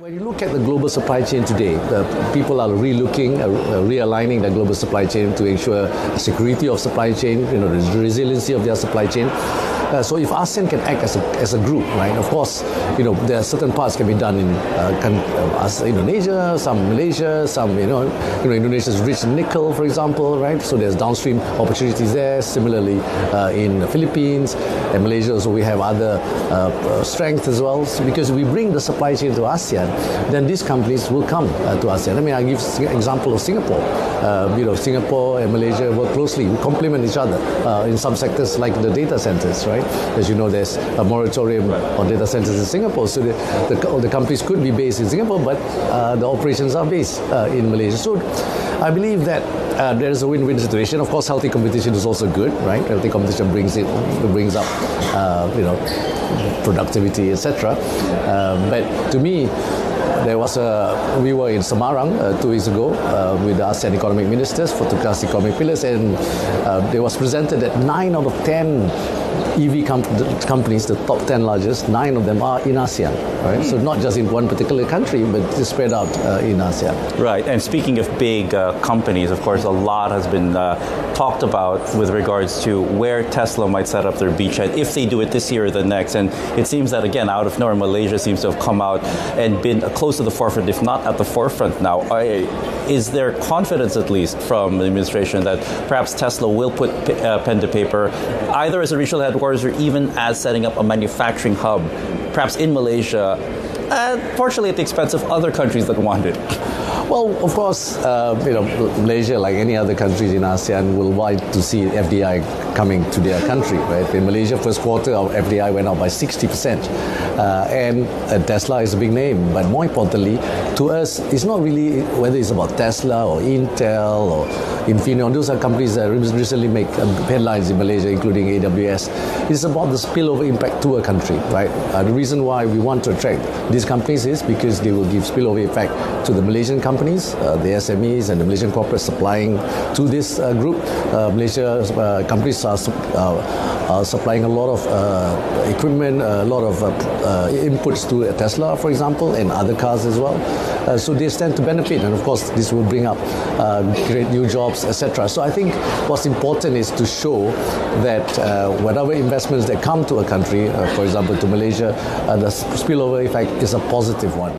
When you look at the global supply chain today, people are relooking, realigning the global supply chain to ensure security of supply chain, the resiliency of their supply chain. So if ASEAN can act as a group, right? Of course, there are certain parts can be done in Indonesia, some Malaysia, some Indonesia is rich in nickel, for example, right? So there's downstream opportunities there. Similarly, in the Philippines and Malaysia, also we have other strength as well. So because we bring the supply chain to ASEAN, then these companies will come to ASEAN. I mean, I give an example of Singapore. Singapore and Malaysia work closely, we complement each other in some sectors like the data centers, right? As you know, there's a moratorium on data centers in Singapore, so the companies could be based in Singapore, but the operations are based in Malaysia. So I believe that there is a win-win situation. Of course, healthy competition is also good, right? Healthy competition brings up, productivity, etc. But to me, we were in Semarang 2 weeks ago with the ASEAN economic ministers for to discuss economic pillars, and it was presented that 9 out of 10 EV companies, the top 10 largest, 9 of them are in ASEAN, right? So not just in one particular country, but it's spread out in ASEAN. Right, and speaking of big companies, of course, a lot has been talked about with regards to where Tesla might set up their beachhead, if they do it this year or the next. And it seems that, again, out of nowhere, Malaysia seems to have come out and been close to the forefront, if not at the forefront now. Is there confidence, at least, from the administration that perhaps Tesla will put pen to paper, either as a regional headquarters or even as setting up a manufacturing hub, perhaps in Malaysia, partially at the expense of other countries that want it? Well, of course, Malaysia, like any other countries in ASEAN, will want to see FDI coming to their country, right? In Malaysia, first quarter, our FDI went up by 60%. And Tesla is a big name. But more importantly, to us, it's not really whether it's about Tesla or Intel or Infineon. Those are companies that recently make headlines in Malaysia, including AWS. It's about the spillover impact to a country, right? The reason why we want to attract these companies is because they will give spillover effect to the Malaysian companies, the SMEs and the Malaysian corporates supplying to this group. Malaysia companies are supplying a lot of equipment, a lot of inputs to Tesla, for example, and other cars as well. So they stand to benefit, and of course this will bring up create new jobs, etc. So I think what's important is to show that whatever investments that come to a country, for example to Malaysia, the spillover effect is a positive one.